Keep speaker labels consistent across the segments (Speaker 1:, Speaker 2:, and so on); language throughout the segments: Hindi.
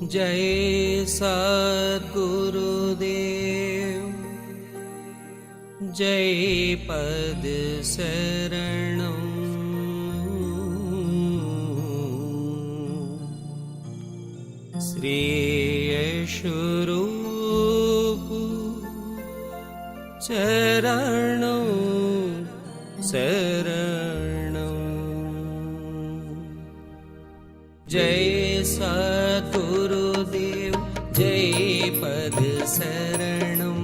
Speaker 1: जय सद्गुरुदेव जय पद शरणं श्री यशरूप चरणं शरणं जय सद्गुरुदेव जय पद शरणं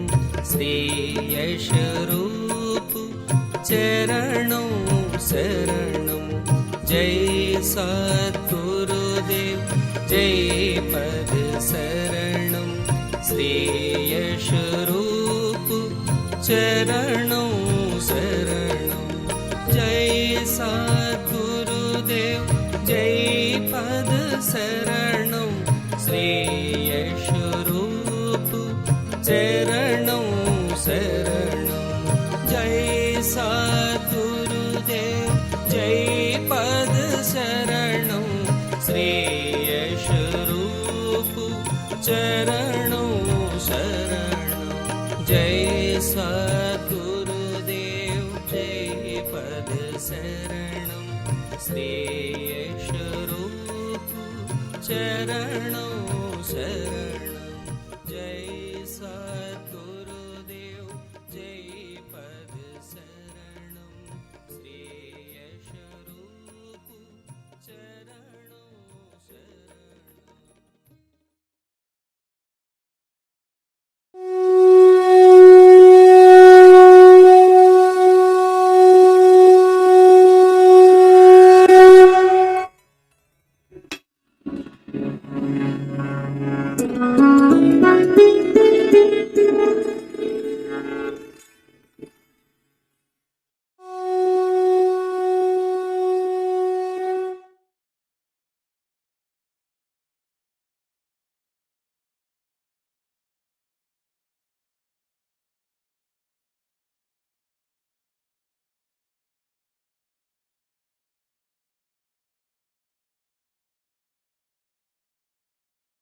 Speaker 1: श्री यशरूप चरणं शरणं जय सद्गुरुदेव जय पद शरणं श्री यशरूप चरणं शरणं जय सद्गुरुदेव जय पद शरणं श्री यशरूप चरणं शरणं जय सद्गुरुदेव जय पद शरणं श्री यशरूप चरणं शरणं जय सद्गुरुदेव जय पद शरणं श्री यशरूप चरणं शरणं जय सद्गुरुदेव जय पद शरणं श्री यशरूप चरणं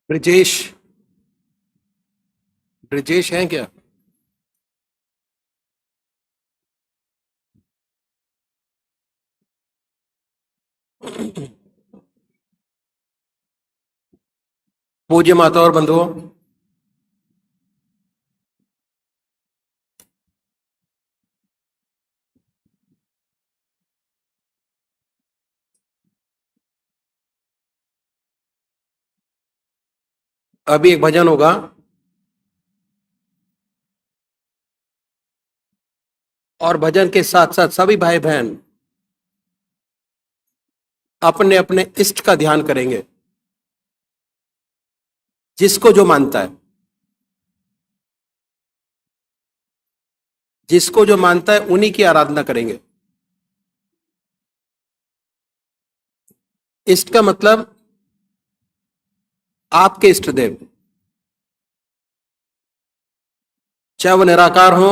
Speaker 2: ब्रिजेश ब्रिजेश हैं क्या? पूज्य माता और बंधुओं, अभी एक भजन होगा। और भजन के साथ साथ सभी भाई बहन अपने अपने इष्ट का ध्यान करेंगे, जिसको जो मानता है। जिसको जो मानता है उन्हीं की आराधना करेंगे। इष्ट का मतलब आपके इष्ट देव, चाहे वो निराकार हो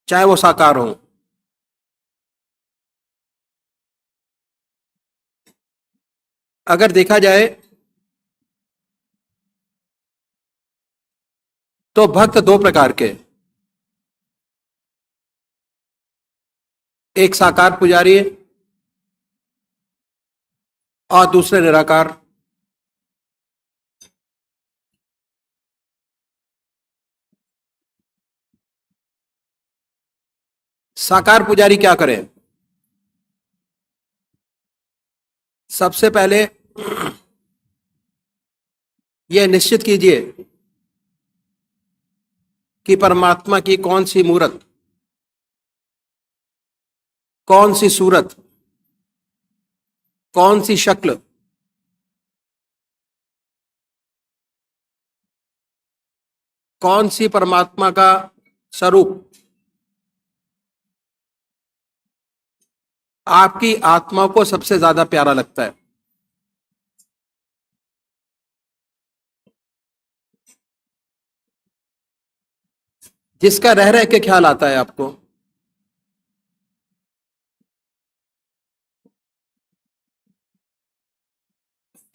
Speaker 2: चाहे वो साकार हो। अगर देखा जाए तो भक्त दो प्रकार के, एक साकार पुजारी और दूसरे निराकार। साकार पुजारी क्या करें? सबसे पहले यह निश्चित कीजिए कि परमात्मा की कौन सी मूर्त, कौन सी सूरत, कौन सी शक्ल, कौन सी परमात्मा का स्वरूप आपकी आत्मा को सबसे ज्यादा प्यारा लगता है। जिसका रह रह के ख्याल आता है आपको,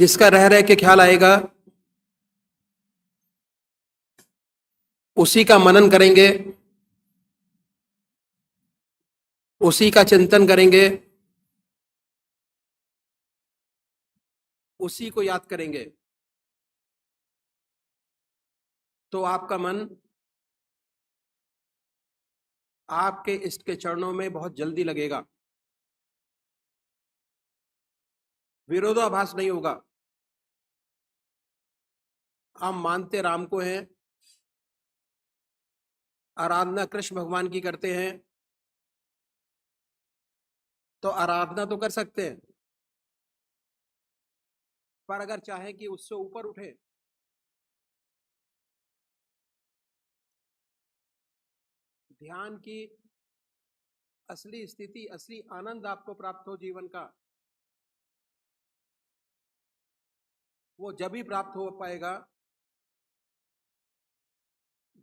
Speaker 2: जिसका रह रह के ख्याल आएगा उसी का मनन करेंगे, उसी का चिंतन करेंगे, उसी को याद करेंगे, तो आपका मन आपके इष्ट के चरणों में बहुत जल्दी लगेगा, विरोधाभास नहीं होगा। हम मानते राम को हैं, आराधना कृष्ण भगवान की करते हैं, तो आराधना तो कर सकते हैं, पर अगर चाहे कि उससे ऊपर उठे, ध्यान की असली स्थिति, असली आनंद आपको प्राप्त हो जीवन का, वो जब ही प्राप्त हो पाएगा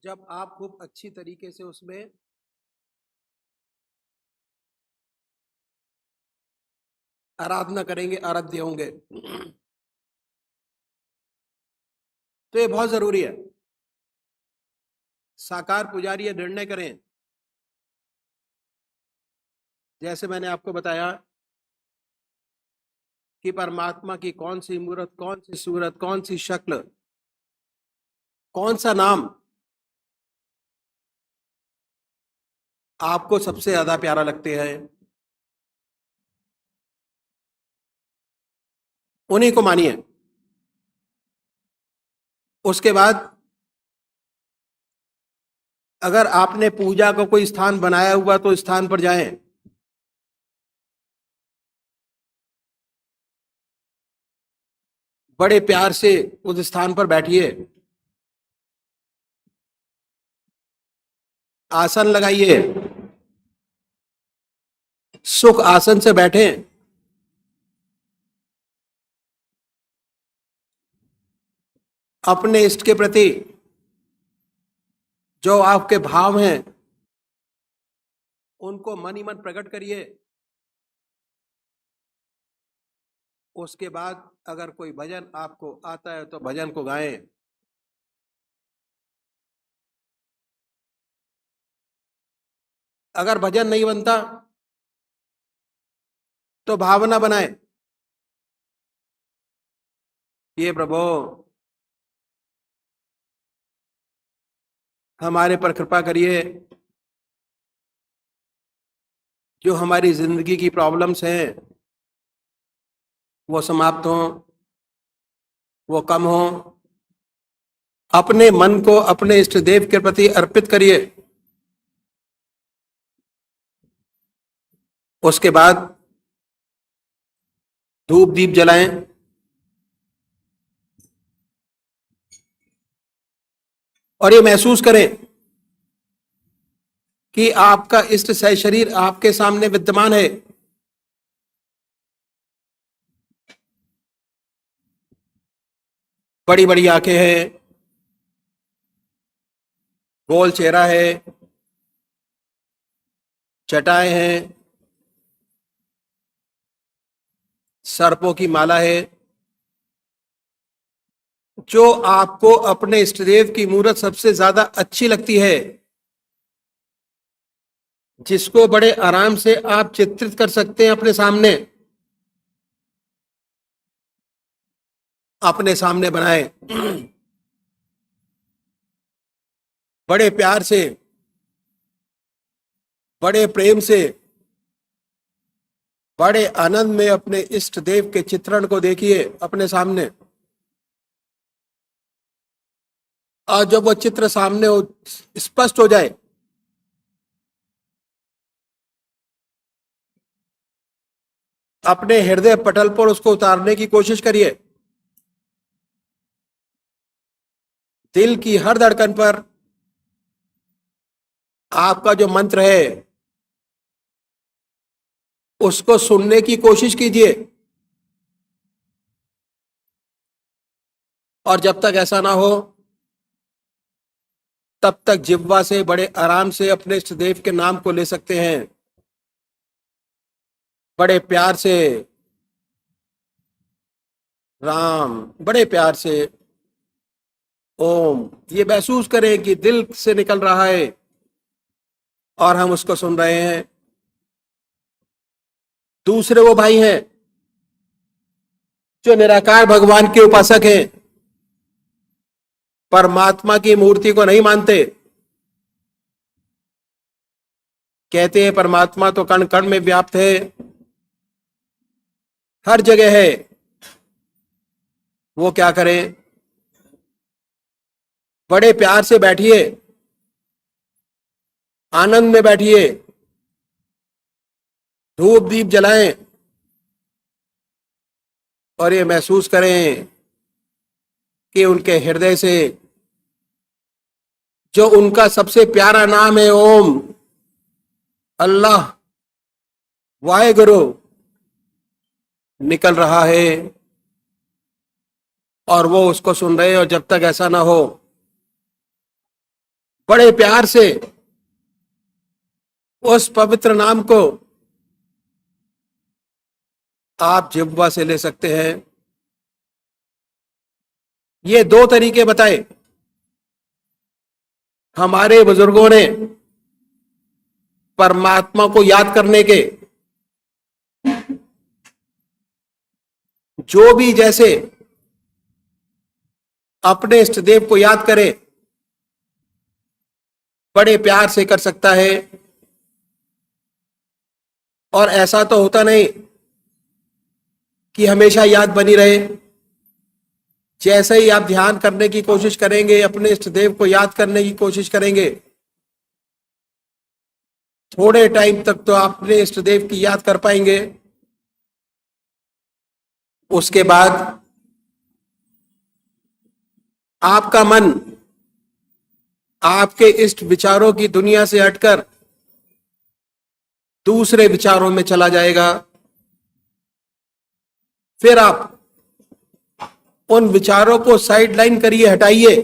Speaker 2: जब आप खूब अच्छी तरीके से उसमें आराधना करेंगे, आराध्य होंगे। तो ये बहुत जरूरी है। साकार पुजारी ये निर्णय करें, जैसे मैंने आपको बताया कि परमात्मा की कौन सी मूर्त, कौन सी सूरत, कौन सी शक्ल, कौन सा नाम आपको सबसे ज्यादा प्यारा लगते हैं, उन्हीं को मानिए। उसके बाद अगर आपने पूजा का कोई स्थान बनाया हुआ तो स्थान पर जाएं, बड़े प्यार से उस स्थान पर बैठिए, आसन लगाइए, सुख आसन से बैठें, अपने इष्ट के प्रति जो आपके भाव हैं उनको मन ही मन प्रकट करिए। उसके बाद अगर कोई भजन आपको आता है तो भजन को गाएं, अगर भजन नहीं बनता तो भावना बनाएं, ये प्रभु हमारे पर कृपा करिए, जो हमारी जिंदगी की प्रॉब्लम्स हैं वो समाप्त हों, वो कम हो। अपने मन को अपने इष्ट देव के प्रति अर्पित करिए। उसके बाद धूप दीप जलाएं, और ये महसूस करें कि आपका इष्ट सह शरीर आपके सामने विद्यमान है। बड़ी बड़ी आंखें हैं, गोल चेहरा है, चटाएं हैं, सर्पों की माला है। जो आपको अपने इष्टदेव की मूर्त सबसे ज्यादा अच्छी लगती है, जिसको बड़े आराम से आप चित्रित कर सकते हैं अपने सामने बनाएं, बड़े प्यार से, बड़े प्रेम से, बड़े आनंद में अपने इष्ट देव के चित्रण को देखिए अपने सामने। और जब वो चित्र सामने स्पष्ट हो जाए, अपने हृदय पटल पर उसको उतारने की कोशिश करिए। दिल की हर धड़कन पर आपका जो मंत्र है उसको सुनने की कोशिश कीजिए। और जब तक ऐसा ना हो तब तक जिह्वा से बड़े आराम से अपने इष्ट देव के नाम को ले सकते हैं, बड़े प्यार से, राम, बड़े प्यार से ओम। ये महसूस करें कि दिल से निकल रहा है और हम उसको सुन रहे हैं। दूसरे वो भाई हैं जो निराकार भगवान के उपासक हैं, परमात्मा की मूर्ति को नहीं मानते। कहते हैं परमात्मा तो कण कण में व्याप्त है, हर जगह है। वो क्या करें? बड़े प्यार से बैठिए, आनंद में बैठिए, धूप दीप जलाएं और ये महसूस करें कि उनके हृदय से जो उनका सबसे प्यारा नाम है ओम, अल्लाह, वाहेगुरु, निकल रहा है और वो उसको सुन रहे हैं। और जब तक ऐसा ना हो, बड़े प्यार से उस पवित्र नाम को आप जिह्वा से ले सकते हैं। ये दो तरीके बताए हमारे बुजुर्गों ने परमात्मा को याद करने के। जो भी जैसे अपने इष्ट देव को याद करे, बड़े प्यार से कर सकता है। और ऐसा तो होता नहीं कि हमेशा याद बनी रहे। जैसे ही आप ध्यान करने की कोशिश करेंगे, अपने इष्ट देव को याद करने की कोशिश करेंगे, थोड़े टाइम तक तो आप अपने इष्ट देव की याद कर पाएंगे। उसके बाद आपका मन आपके इष्ट विचारों की दुनिया से हटकर दूसरे विचारों में चला जाएगा। फिर आप उन विचारों को साइड लाइन करिए, हटाइए,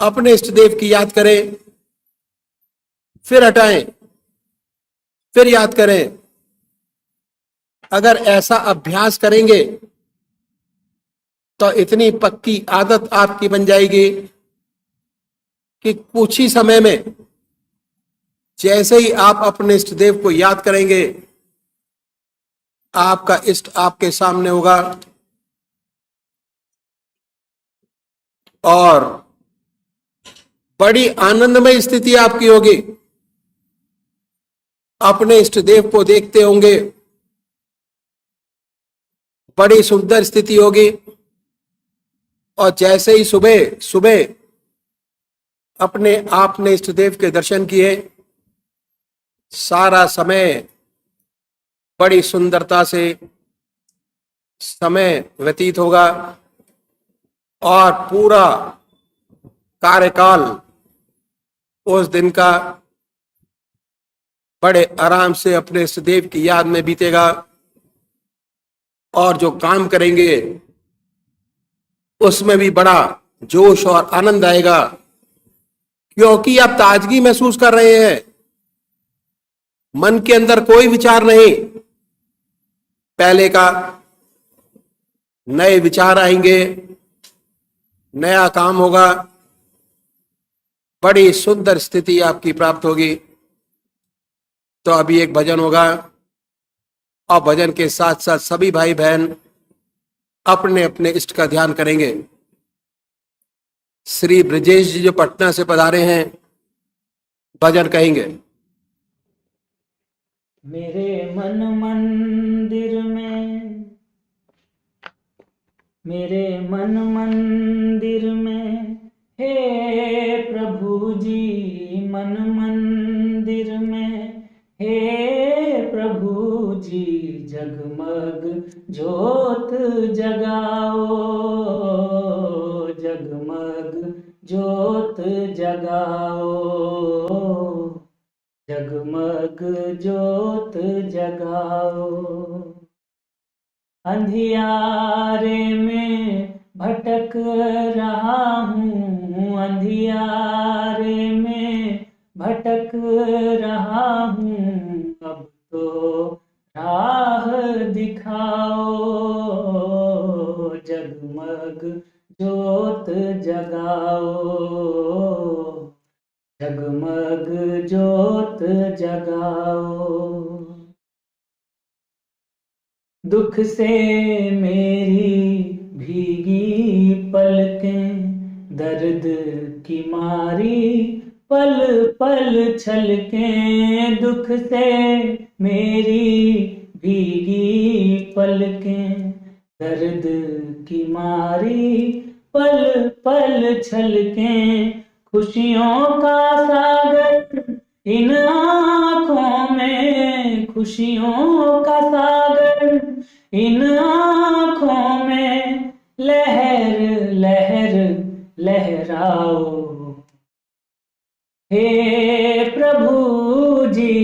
Speaker 2: अपने इष्ट देव की याद करें, फिर हटाएं, फिर याद करें। अगर ऐसा अभ्यास करेंगे तो इतनी पक्की आदत आपकी बन जाएगी कि कुछ ही समय में जैसे ही आप अपने इष्ट देव को याद करेंगे, आपका इष्ट आपके सामने होगा और बड़ी आनंदमय स्थिति आपकी होगी। अपने इष्ट देव को देखते होंगे, बड़ी सुंदर स्थिति होगी। और जैसे ही सुबह सुबह अपने आपने इष्ट देव के दर्शन किए, सारा समय बड़ी सुंदरता से समय व्यतीत होगा और पूरा कार्यकाल उस दिन का बड़े आराम से अपने इष्ट देव की याद में बीतेगा। और जो काम करेंगे उसमें भी बड़ा जोश और आनंद आएगा, क्योंकि आप ताजगी महसूस कर रहे हैं। मन के अंदर कोई विचार नहीं, पहले का। नए विचार आएंगे, नया काम होगा, बड़ी सुंदर स्थिति आपकी प्राप्त होगी। तो अभी एक भजन होगा और भजन के साथ साथ सभी भाई बहन अपने अपने इष्ट का ध्यान करेंगे। श्री ब्रजेश जी जो पटना से पधारे हैं, भजन कहेंगे।
Speaker 1: मेरे मन मंदिर में, मेरे मन मंदिर में, हे प्रभु जी मन मंदिर में, हे प्रभु जी जगमग ज्योत जगाओ, जगमग ज्योत जगाओ, जगमग ज्योत जगाओ। अंधियारे में भटक रहा हूँ, अंधियारे में भटक रहा हूँ, अब तो राह दिखाओ, जगमग ज्योत जगाओ, जगमग ज्योत जगाओ। दुख से मेरी भीगी पलकें, दर्द की मारी पल पल छलकें। दुख से मेरी भीगी पलकें, दर्द की मारी पल पल छलकें। खुशियों का सागर इन आँखों में, खुशियों का सागर इन आँखों में, लहर लहर लहराओ। हे प्रभु जी,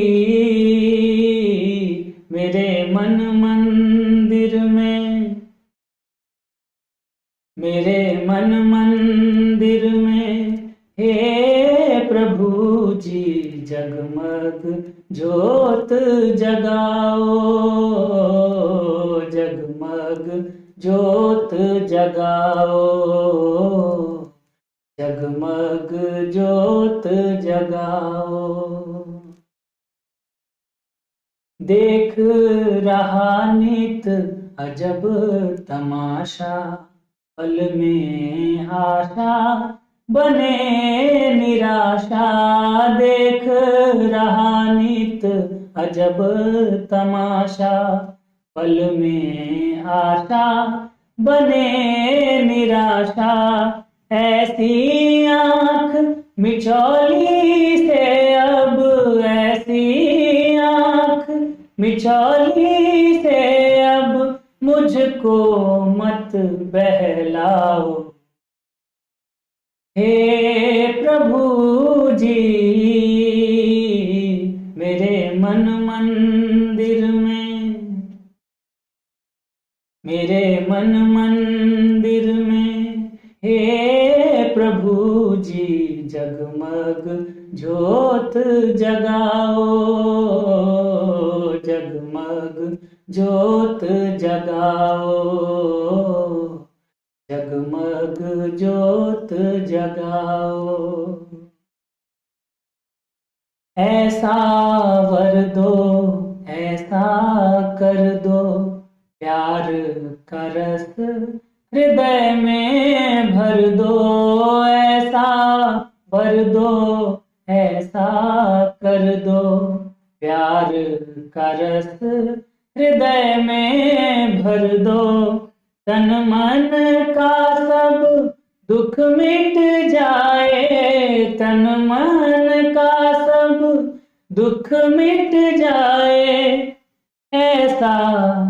Speaker 1: मेरे मन मंदिर में, मेरे मन मंदिर में, हे प्रभु जी जगमग ज्योत जगाओ, जगमग ज्योत जगाओ, जगमग ज्योत जगाओ। देख रहा नित अजब तमाशा, पल में आशा बने निराशा। देख रहा नित अजब तमाशा, पल में आशा बने निराशा। ऐसी आँख मिचौली से अब, ऐसी आँख मिचौली से अब मुझको मत बहलाओ। हे प्रभु जी, मेरे मन मंदिर में, मेरे मन मंदिर में, हे प्रभु जी जगमग ज्योत जगाओ, जगमग ज्योत जगाओ, जगमग ज्योत जगाओ। ऐसा वर दो, ऐसा कर दो, प्यार का रस हृदय में भर दो। ऐसा वर दो, ऐसा कर दो, प्यार का रस हृदय में भर दो। तन मन का सब दुख मिट जाए, तन मन का सब दुख मिट जाए, ऐसा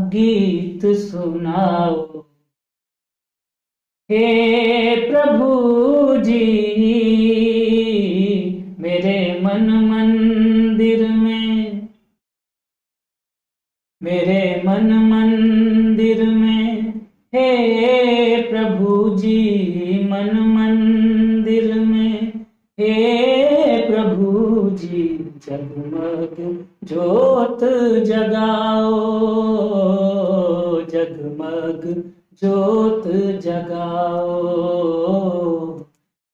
Speaker 1: गीत सुनाओ। हे प्रभु जी, मेरे मन मंदिर में, मेरे मन मंदिर में, हे प्रभु जी मन मंदिर में, हे प्रभु जी जगमग ज्योत जगाओ, जगमग ज्योत जगाओ,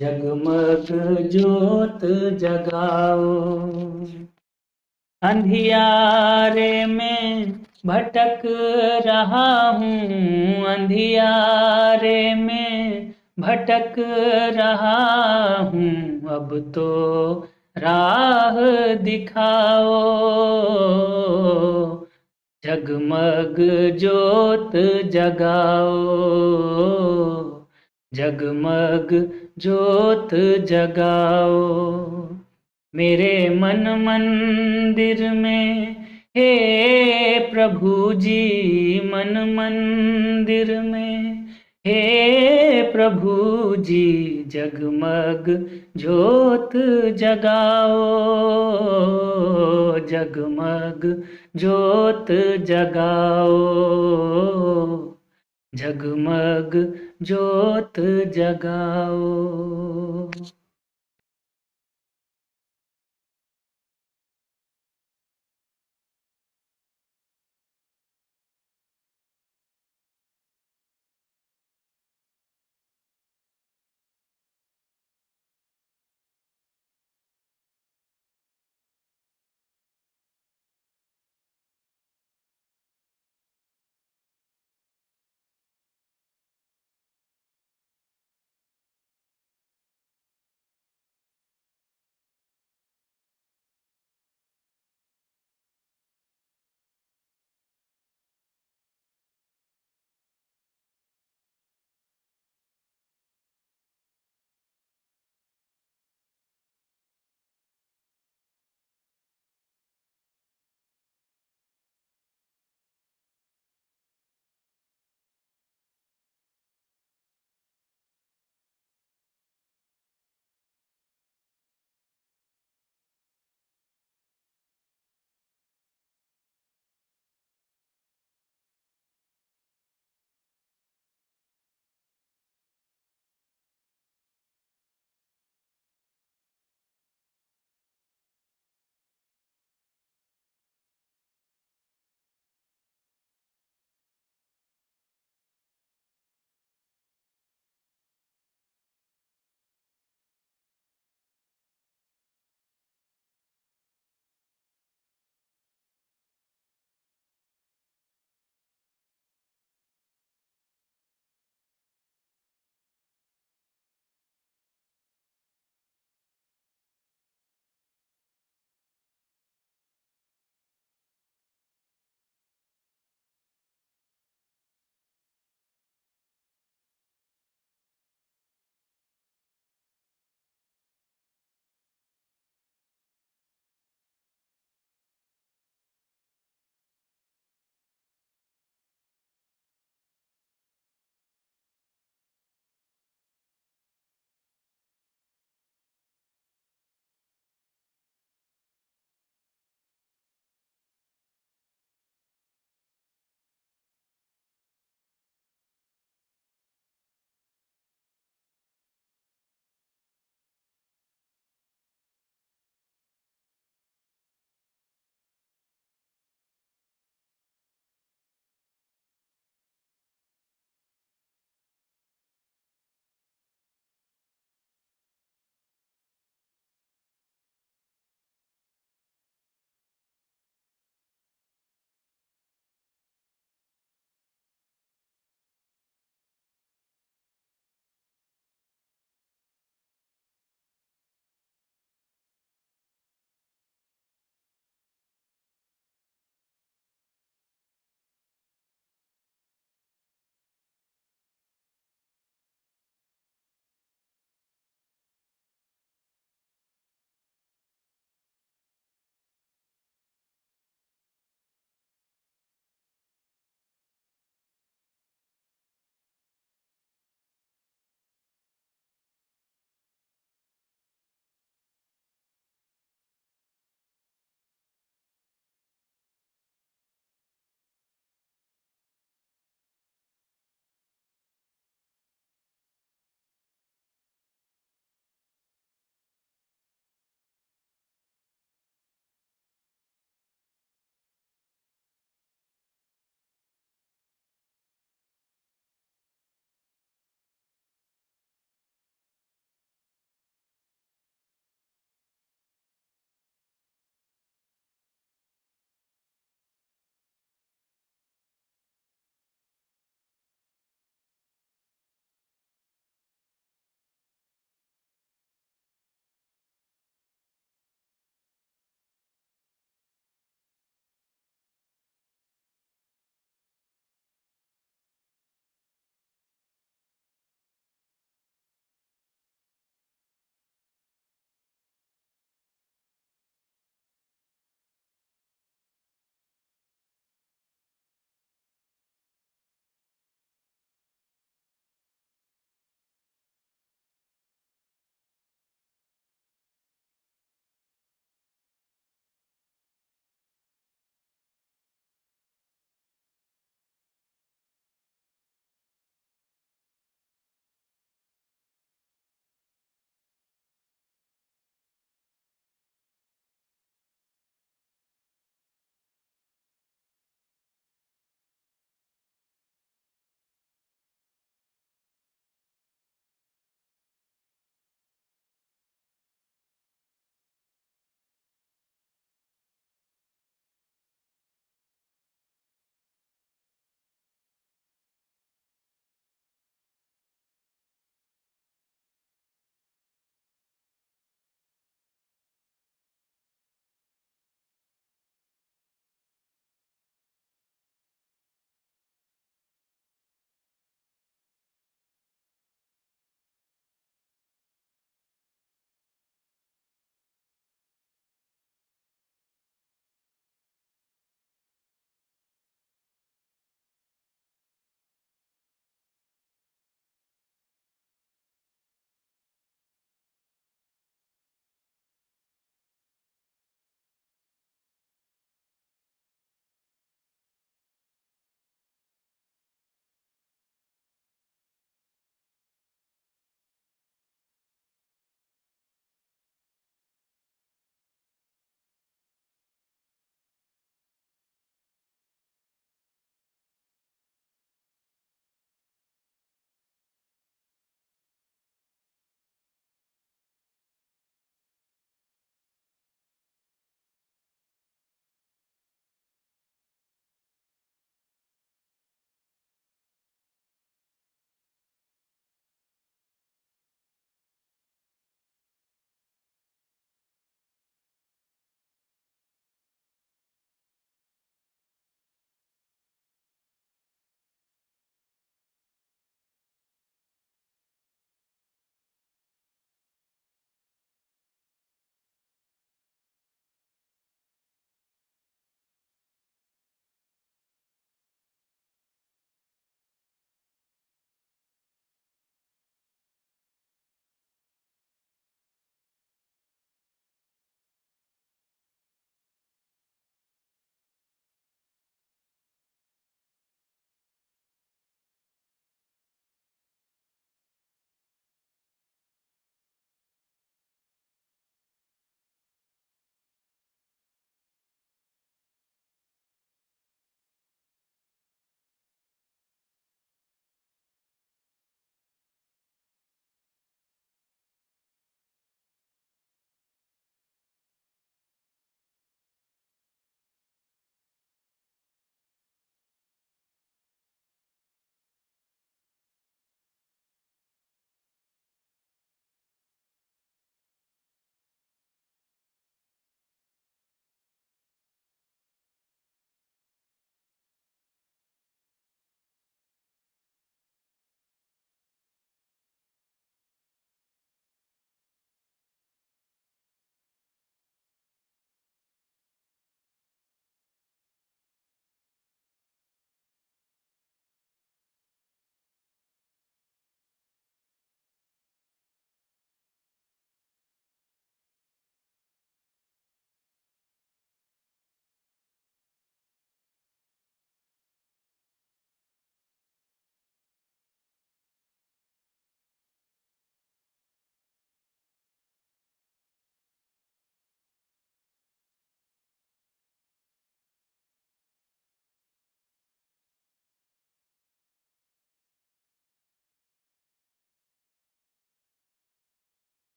Speaker 1: जगमग ज्योत जगाओ। अंधियारे में भटक रहा हूँ, अंधियारे में भटक रहा हूँ। अब तो राह दिखाओ, जगमग ज्योत जगाओ, जगमग ज्योत जगाओ। मेरे मन मंदिर में, हे प्रभु जी मन मंदिर में, हे प्रभु जी जगमग ज्योत जगाओ, जगमग ज्योत जगाओ, जगमग ज्योत जगाओ।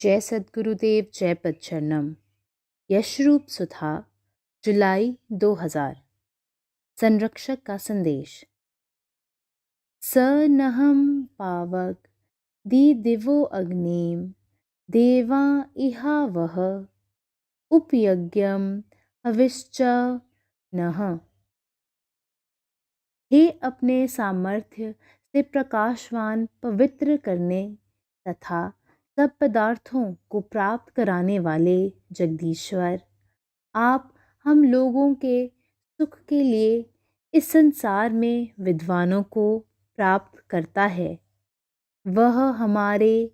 Speaker 3: जय सद्गुरुदेव जय पदचरणम। यशरूप सुधा, जुलाई 2000। संरक्षक का संदेश। स नहम पावक दी दिवो अग्निम देवा इहा वह उपयज्ञम हविश्च नः। हे अपने सामर्थ्य से प्रकाशवान पवित्र करने तथा सब पदार्थों को प्राप्त कराने वाले जगदीश्वर, आप हम लोगों के सुख के लिए इस संसार में विद्वानों को प्राप्त करता है। वह हमारे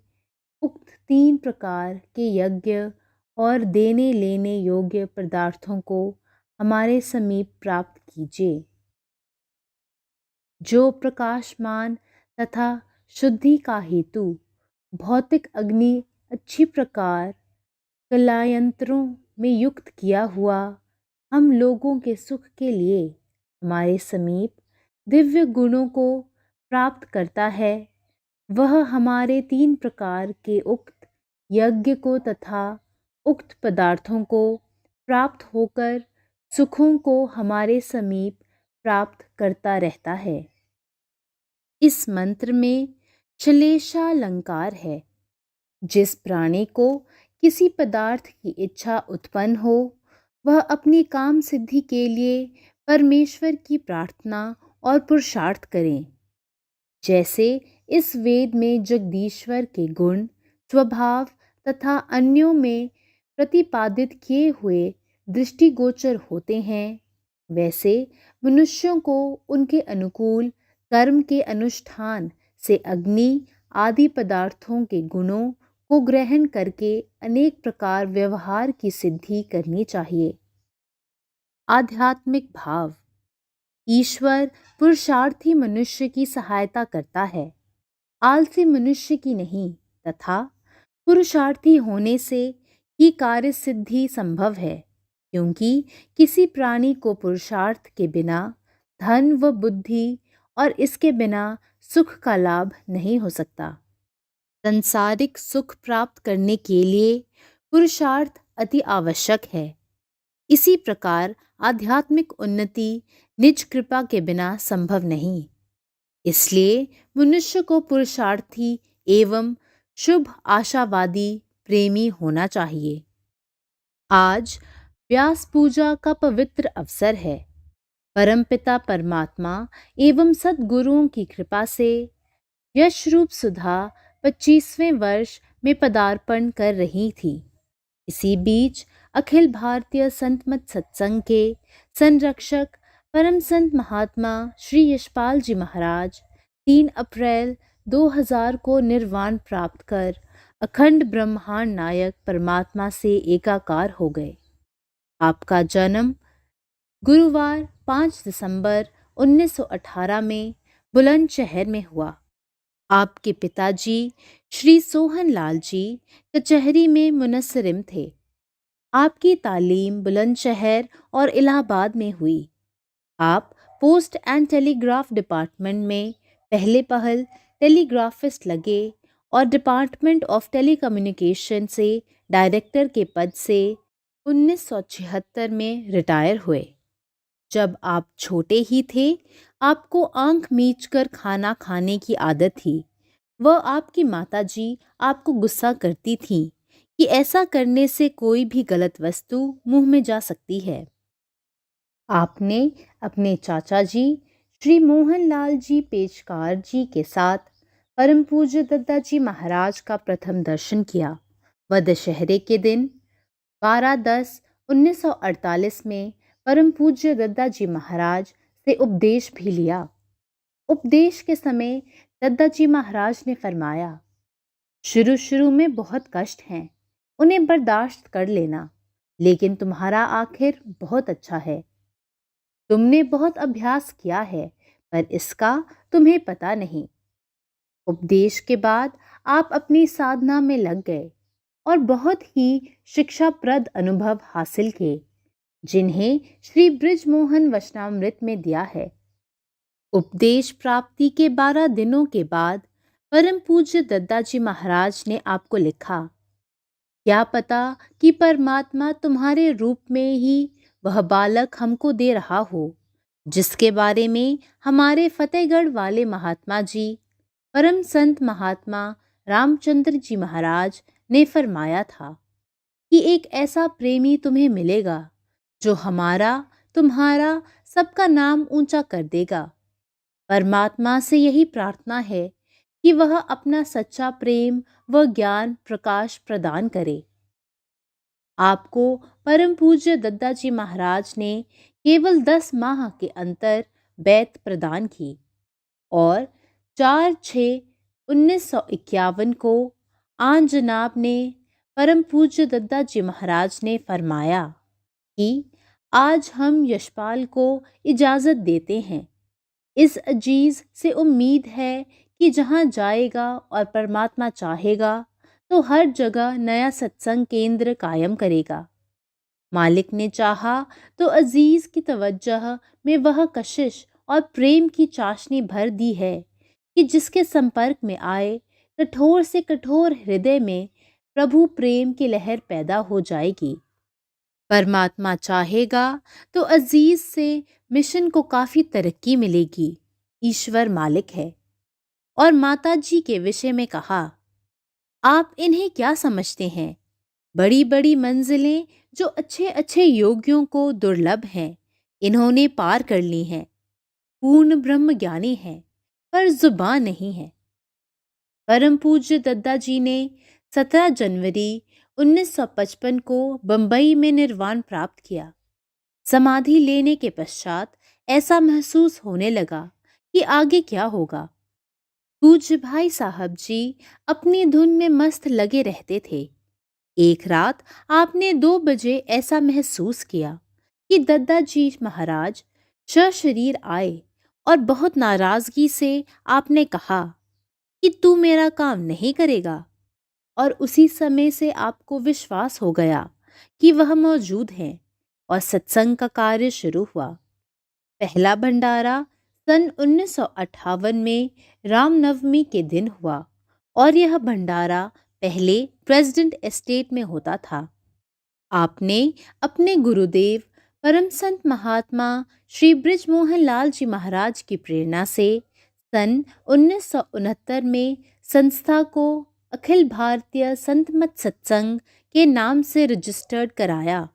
Speaker 3: उक्त 3 प्रकार के यज्ञ और देने लेने योग्य पदार्थों को हमारे समीप प्राप्त कीजिए। जो प्रकाशमान तथा शुद्धि का हेतु भौतिक अग्नि अच्छी प्रकार कलायंत्रों में युक्त किया हुआ हम लोगों के सुख के लिए हमारे समीप दिव्य गुणों को प्राप्त करता है, वह हमारे 3 प्रकार के उक्त यज्ञ को तथा उक्त पदार्थों को प्राप्त होकर सुखों को हमारे समीप प्राप्त करता रहता है। इस मंत्र में श्लेषालंकार है। जिस प्राणी को किसी पदार्थ की इच्छा उत्पन्न हो, वह अपनी काम सिद्धि के लिए परमेश्वर की प्रार्थना और पुरुषार्थ करें। जैसे इस वेद में जगदीश्वर के गुण, स्वभाव तथा अन्यों में प्रतिपादित किए हुए दृष्टिगोचर होते हैं, वैसे मनुष्यों को उनके अनुकूल कर्म के अनुष्ठान से अग्नि आदि पदार्थों के गुणों को ग्रहण करके अनेक प्रकार व्यवहार की सिद्धि करनी चाहिए। आध्यात्मिक भाव। ईश्वर पुरुषार्थी मनुष्य की सहायता करता है, आलसी मनुष्य की नहीं, तथा पुरुषार्थी होने से ही कार्य सिद्धि संभव है, क्योंकि किसी प्राणी को पुरुषार्थ के बिना धन व बुद्धि और इसके बिना सुख का लाभ नहीं हो सकता। सांसारिक सुख प्राप्त करने के लिए पुरुषार्थ अति आवश्यक है। इसी प्रकार आध्यात्मिक उन्नति निज कृपा के बिना संभव नहीं। इसलिए मनुष्य को पुरुषार्थी एवं शुभ आशावादी प्रेमी होना चाहिए। आज व्यास पूजा का पवित्र अवसर है। परमपिता परमात्मा एवं सद्गुरुओं की कृपा से यशरूप सुधा 25वें वर्ष में पदार्पण कर रही थी। इसी बीच अखिल भारतीय संत मत सत्संग के संरक्षक परम संत महात्मा श्री यशपाल जी महाराज 3 अप्रैल 2000 को निर्वाण प्राप्त कर अखंड ब्रह्मांड नायक परमात्मा से एकाकार हो गए। आपका जन्म गुरुवार 5 दिसंबर 1918 में बुलंदशहर में हुआ। आपके पिताजी श्री सोहन लाल जी कचहरी में मुनस्सरिम थे। आपकी तालीम बुलंदशहर और इलाहाबाद में हुई। आप पोस्ट एंड टेलीग्राफ डिपार्टमेंट में पहले पहल टेलीग्राफिस्ट लगे और डिपार्टमेंट ऑफ टेलीकम्युनिकेशन से डायरेक्टर के पद से 1976 में रिटायर हुए। जब आप छोटे ही थे, आपको आंख मीचकर खाना खाने की आदत थी। वह आपकी माताजी आपको गुस्सा करती थीं कि ऐसा करने से कोई भी गलत वस्तु मुंह में जा सकती है। आपने अपने चाचा जी श्री मोहन लाल जी पेशकार जी के साथ परम पूज्य दद्दा जी महाराज का प्रथम दर्शन किया व दशहरे के दिन 12/10/1948 में परम पूज्य दद्दा जी महाराज से उपदेश भी लिया। उपदेश के समय दद्दा जी महाराज ने फरमाया, शुरू शुरू में बहुत कष्ट हैं, उन्हें बर्दाश्त कर लेना, लेकिन तुम्हारा आखिर बहुत अच्छा है। तुमने बहुत अभ्यास किया है, पर इसका तुम्हें पता नहीं। उपदेश के बाद आप अपनी साधना में लग गए और बहुत ही शिक्षाप्रद अनुभव हासिल किए, जिन्हें श्री बृजमोहन वचनामृत में दिया है। उपदेश प्राप्ति के 12 दिनों के बाद परम पूज्य दद्दा जी महाराज ने आपको लिखा, क्या पता कि परमात्मा तुम्हारे रूप में ही वह बालक हमको दे रहा हो जिसके बारे में हमारे फतेहगढ़ वाले महात्मा जी, परम संत महात्मा रामचंद्र जी महाराज ने फरमाया था कि एक ऐसा प्रेमी तुम्हें मिलेगा जो हमारा, तुम्हारा, सबका नाम ऊंचा कर देगा। परमात्मा से यही प्रार्थना है कि वह अपना सच्चा प्रेम व ज्ञान प्रकाश प्रदान करे। आपको परम पूज्य दद्दा जी महाराज ने केवल 10 माह के अंतर बैत प्रदान की और 4/6/1951 को आन जनाब ने परम पूज्य दद्दा जी महाराज ने फरमाया कि आज हम यशपाल को इजाज़त देते हैं। इस अजीज से उम्मीद है कि जहाँ जाएगा और परमात्मा चाहेगा तो हर जगह नया सत्संग केंद्र कायम करेगा। मालिक ने चाहा तो अजीज की तवज्जह में वह कशिश और प्रेम की चाशनी भर दी है कि जिसके संपर्क में आए कठोर से कठोर हृदय में प्रभु प्रेम की लहर पैदा हो जाएगी। परमात्मा चाहेगा तो अजीज से मिशन को काफ़ी तरक्की मिलेगी। ईश्वर मालिक है। और माता जी के विषय में कहा, आप इन्हें क्या समझते हैं? बड़ी बड़ी मंजिलें जो अच्छे अच्छे योगियों को दुर्लभ हैं, इन्होंने पार कर ली हैं। पूर्ण ब्रह्म ज्ञानी है पर जुबान नहीं है। परम पूज्य दद्दा जी ने 17 जनवरी 1955 को बंबई में निर्वाण प्राप्त किया। समाधि लेने के पश्चात ऐसा महसूस होने लगा कि आगे क्या होगा। पूज्य भाई साहब जी अपनी धुन में मस्त लगे रहते थे। एक रात आपने 2 बजे ऐसा महसूस किया कि दद्दा जी महाराज सशरीर आए और बहुत नाराजगी से आपने कहा कि तू मेरा काम नहीं करेगा। और उसी समय से आपको विश्वास हो गया कि वह मौजूद हैं और सत्संग का कार्य शुरू हुआ। पहला भंडारा सन 1958 में रामनवमी के दिन हुआ और यह भंडारा पहले प्रेसिडेंट एस्टेट में होता था। आपने अपने गुरुदेव परम संत महात्मा श्री बृजमोहन लाल जी महाराज की प्रेरणा से सन 1969 में संस्था को अखिल भारतीय संत मत सत्संग के नाम से रजिस्टर्ड कराया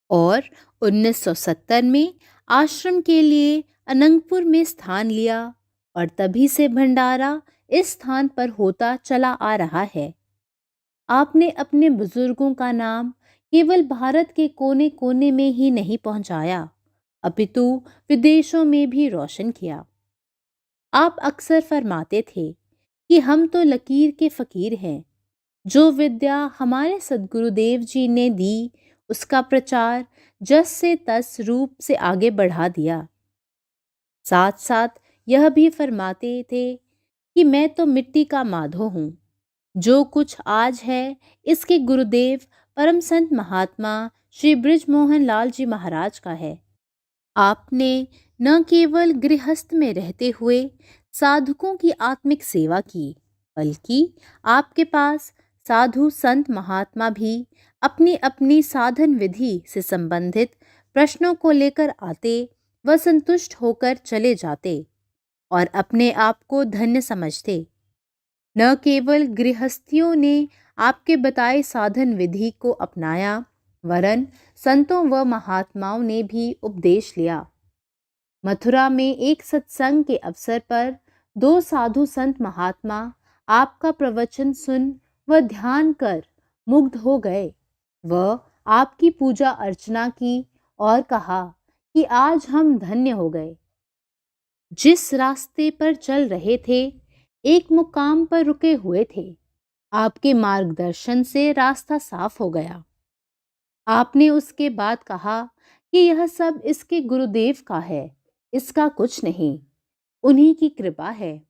Speaker 3: और 1970 में आश्रम के लिए अनंगपुर में स्थान लिया और तभी से भंडारा इस स्थान पर होता चला आ रहा है। आपने अपने बुजुर्गों का नाम केवल भारत के कोने कोने में ही नहीं पहुंचाया, अपितु विदेशों में भी रोशन किया। आप अक्सर फरमाते थे कि हम तो लकीर के फकीर हैं। जो विद्या हमारे सद्गुरुदेव जी ने दी उसका प्रचार जस से तस रूप से आगे बढ़ा दिया। साथ साथ यह भी फरमाते थे कि मैं तो मिट्टी का माधो हूँ। जो कुछ आज है इसके गुरुदेव परम संत महात्मा श्री बृजमोहन लाल जी महाराज का है। आपने न केवल गृहस्थ में रहते हुए साधुकों की आत्मिक सेवा की, बल्कि आपके पास साधु संत महात्मा भी अपनी अपनी साधन विधि से संबंधित प्रश्नों को लेकर आते व संतुष्ट होकर चले जाते और अपने आप को धन्य समझते। न केवल गृहस्थियों ने आपके बताए साधन विधि को अपनाया, वरन संतों व महात्माओं ने भी उपदेश लिया। मथुरा में एक सत्संग के अवसर पर 2 साधु संत महात्मा आपका प्रवचन सुन व ध्यान कर मुग्ध हो गए व आपकी पूजा अर्चना की और कहा कि आज हम धन्य हो गए। जिस रास्ते पर चल रहे थे, एक मुकाम पर रुके हुए थे। आपके मार्गदर्शन से रास्ता साफ हो गया। आपने उसके बाद कहा कि यह सब इसके गुरुदेव का है, इसका कुछ नहीं, उन्हीं की कृपा है।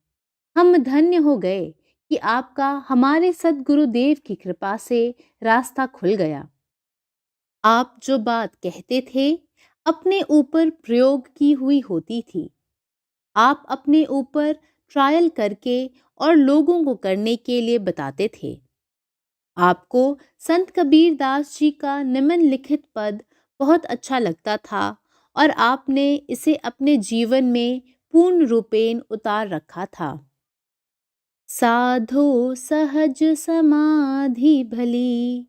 Speaker 3: हम धन्य हो गए कि आपका हमारे सद्गुरुदेव की कृपा से रास्ता खुल गया। आप जो बात कहते थे अपने ऊपर प्रयोग की हुई होती थी। आप अपने ऊपर ट्रायल करके और लोगों को करने के लिए बताते थे। आपको संत कबीर दास जी का निम्नलिखित पद बहुत अच्छा लगता था और आपने इसे अपने जीवन में पूर्ण रूपेण उतार रखा था। साधो सहज समाधि भली,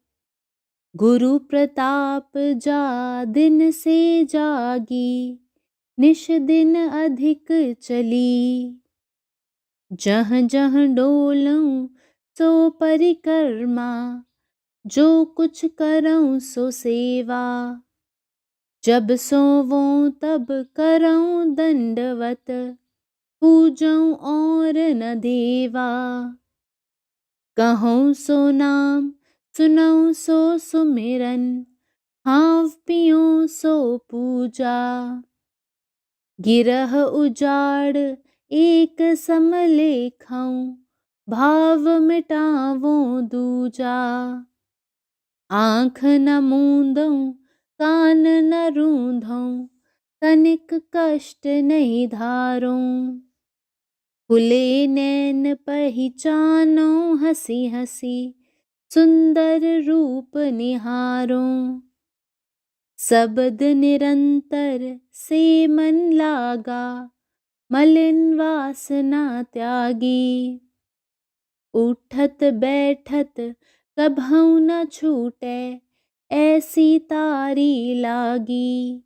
Speaker 3: गुरु प्रताप जा दिन से जागी, निश दिन अधिक चली। जहाँ जहाँ डोलऊं सो परिक्रमा, जो कुछ करऊं सो सेवा। जब सोवूं तब करऊं दंडवत, पूजऊं और न देवा। कहूं सो नाम, सुनऊं सो सुमिरन, हाव पियूं सो पूजा। गिरह उजाड़ एक सम लेखऊं, भाव मिटावूं दूजा। आँख न मूंदऊं, कान न रूंधऊं, तनिक कष्ट नहीं धारूं। खुले नैन पहिचानूं हंसी हंसी, सुंदर रूप निहारूं। सबद निरंतर से मन लागा, मलिन वासना त्यागी। उठत बैठत कभऊ न छूटे, ऐसी तारी लागी।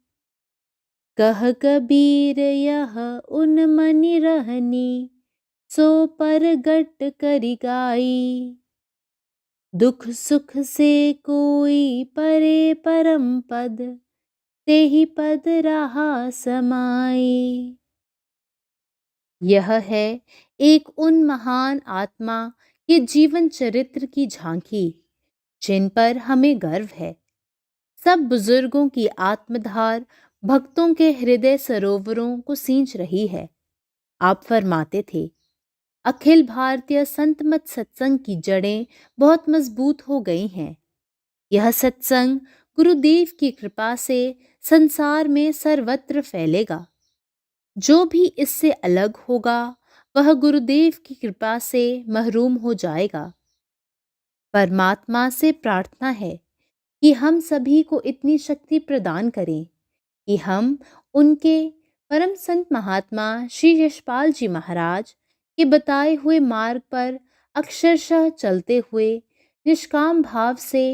Speaker 3: कह कबीर यह उन मनि रहनी, सो परगट करि गाई। दुख सुख से कोई परे परम पद, तेहि पद रहा समाई। यह है एक उन महान आत्मा के जीवन चरित्र की झांकी जिन पर हमें गर्व है। सब बुजुर्गों की आत्मधार भक्तों के हृदय सरोवरों को सींच रही है। आप फरमाते थे, अखिल भारतीय संत मत सत्संग की जड़ें बहुत मजबूत हो गई हैं। यह सत्संग गुरुदेव की कृपा से संसार में सर्वत्र फैलेगा। जो भी इससे अलग होगा वह गुरुदेव की कृपा से महरूम हो जाएगा। परमात्मा से प्रार्थना है कि हम सभी को इतनी शक्ति प्रदान करें कि हम उनके परम संत महात्मा श्री यशपाल जी महाराज के बताए हुए मार्ग पर अक्षरशः चलते हुए निष्काम भाव से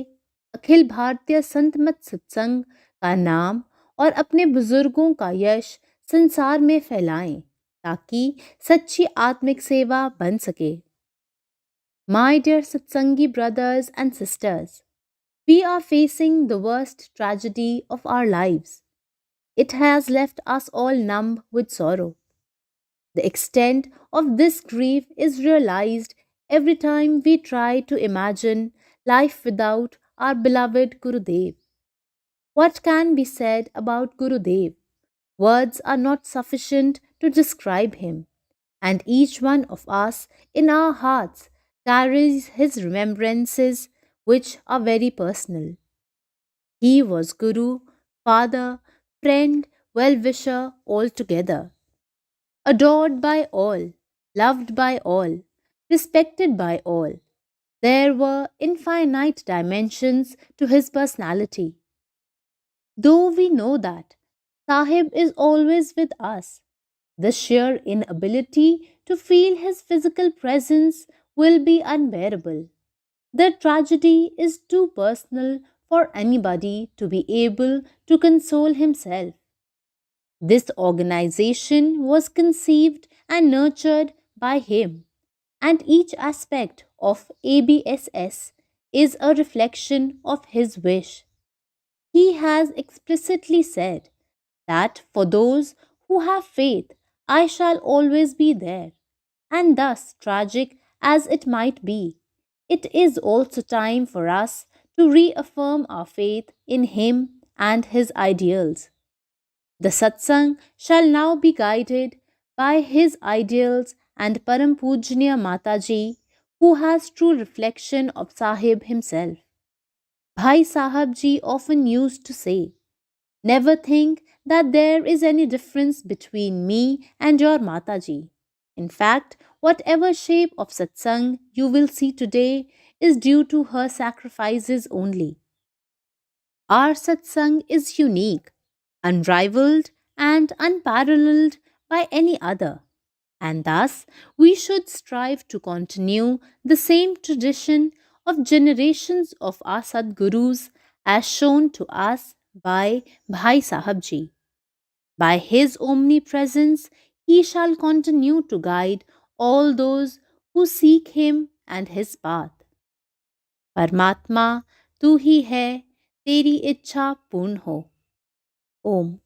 Speaker 3: अखिल भारतीय संत मत सत्संग का नाम और अपने बुजुर्गों का यश संसार में फैलाएं ताकि सच्ची आत्मिक सेवा बन सके। My dear Satsangi brothers and sisters, we are facing the worst tragedy of our lives. It has left us all numb with sorrow. The extent of this grief is realized every time we try to imagine life without our beloved Gurudev. What can be said about Gurudev? Words are not sufficient to describe him, and each one of us in our hearts carries his remembrances which are very personal. He was Guru, Father, friend, well-wisher altogether. Adored by all, loved by all, respected by all. There were infinite dimensions to his personality. Though we know that Sahib is always with us, the sheer inability to feel his physical presence will be unbearable. The tragedy is too personal for anybody to be able to console himself. This organization was conceived and nurtured by him, and each aspect of ABSS is a reflection of his wish. He has explicitly said that for those who have faith, I shall always be there. And thus, tragic as it might be, it is also time for us to reaffirm our faith in him and his ideals. The satsang shall now be guided by his ideals and Param Pujnya Mataji, who has true reflection of Sahib himself. Bhai Sahab ji often used to say, never think that there is any difference between me and your Mataji. In fact, whatever shape of satsang you will see today, is due to her sacrifices only. Our satsang is unique, unrivaled, and unparalleled by any other, and thus we should strive to continue the same tradition of generations of our Sadgurus as shown to us by Bhai Sahab Ji. By his omnipresence, he shall continue to guide all those who seek him and his path. परमात्मा तू ही है, तेरी इच्छा पूर्ण हो. ओम.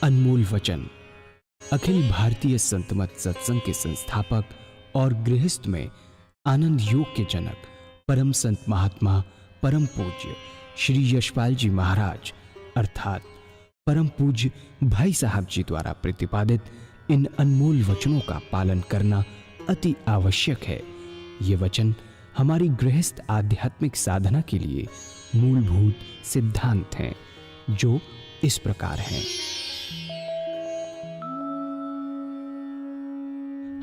Speaker 4: अनमोल वचन अखिल भारतीय संत मत सत्संग के संस्थापक और गृहस्थ में आनंद योग के जनक परम संत महात्मा परम पूज्य श्री यशपाल जी महाराज अर्थात परम पूज्य भाई साहब जी द्वारा प्रतिपादित इन अनमोल वचनों का पालन करना अति आवश्यक है। ये वचन हमारी गृहस्थ आध्यात्मिक साधना के लिए मूलभूत सिद्धांत हैं, जो इस प्रकार हैं।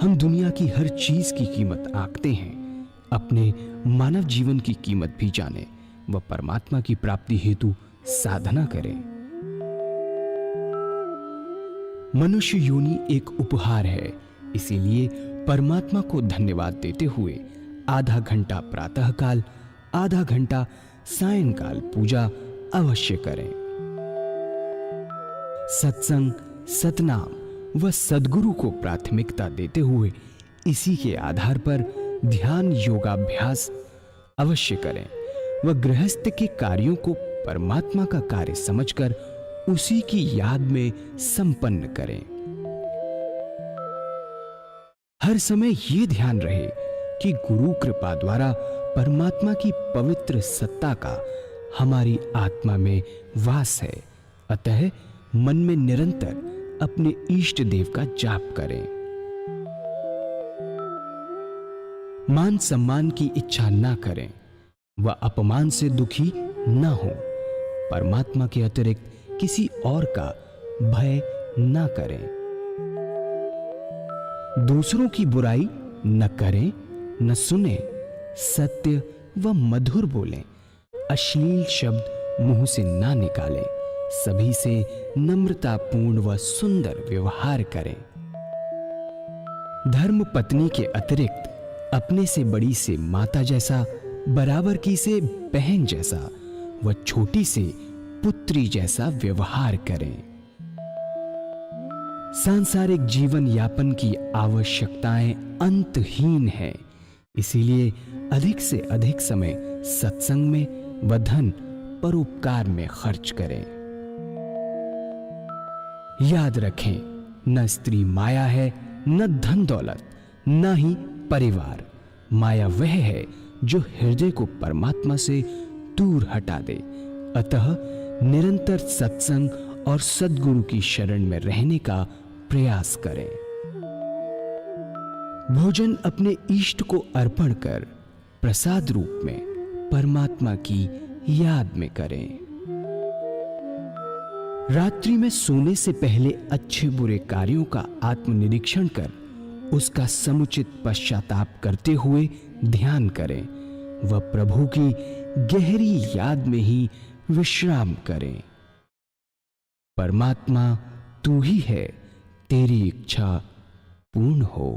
Speaker 4: हम दुनिया की हर चीज की कीमत आंकते हैं, अपने मानव जीवन की कीमत भी जाने व परमात्मा की प्राप्ति हेतु साधना करें। मनुष्य योनि एक उपहार है, इसीलिए परमात्मा को धन्यवाद देते हुए आधा घंटा प्रातःकाल, आधा घंटा सायंकाल पूजा अवश्य करें। सत्संग, सतनाम व सद्गुरु को प्राथमिकता देते हुए इसी के आधार पर ध्यान योगाभ्यास अवश्य करें व गृहस्थ के कार्यों को परमात्मा का कार्य समझकर उसी की याद में संपन्न करें। हर समय ये ध्यान रहे कि गुरु कृपा द्वारा परमात्मा की पवित्र सत्ता का हमारी आत्मा में वास है, अतः मन में निरंतर अपने इष्ट देव का जाप करें। मान सम्मान की इच्छा ना करें व अपमान से दुखी न हो। परमात्मा के अतिरिक्त किसी और का भय न करें। दूसरों की बुराई न करें, न सुने, सत्य व मधुर बोलें, अश्लील शब्द मुंह से ना निकालें, सभी से नम्रतापूर्ण व सुंदर व्यवहार करें। धर्म पत्नी के अतिरिक्त अपने से बड़ी से माता जैसा, बराबर की से बहन जैसा व छोटी से पुत्री जैसा व्यवहार करें। सांसारिक जीवन यापन की आवश्यकताएं अंतहीन है, इसीलिए अधिक से अधिक समय सत्संग में व धन परोपकार में खर्च करें। याद रखें, न स्त्री माया है, न धन दौलत, न ही परिवार। माया वह है जो हृदय को परमात्मा से दूर हटा दे। अतः निरंतर सत्संग और सद्गुरु की शरण में रहने का प्रयास करें। भोजन अपने इष्ट को अर्पण कर प्रसाद रूप में परमात्मा की याद में करें। रात्रि में सोने से पहले अच्छे बुरे कार्यों का आत्मनिरीक्षण कर उसका समुचित पश्चाताप करते हुए ध्यान करें व प्रभु की गहरी याद में ही विश्राम करें। परमात्मा तू ही है, तेरी इच्छा पूर्ण हो।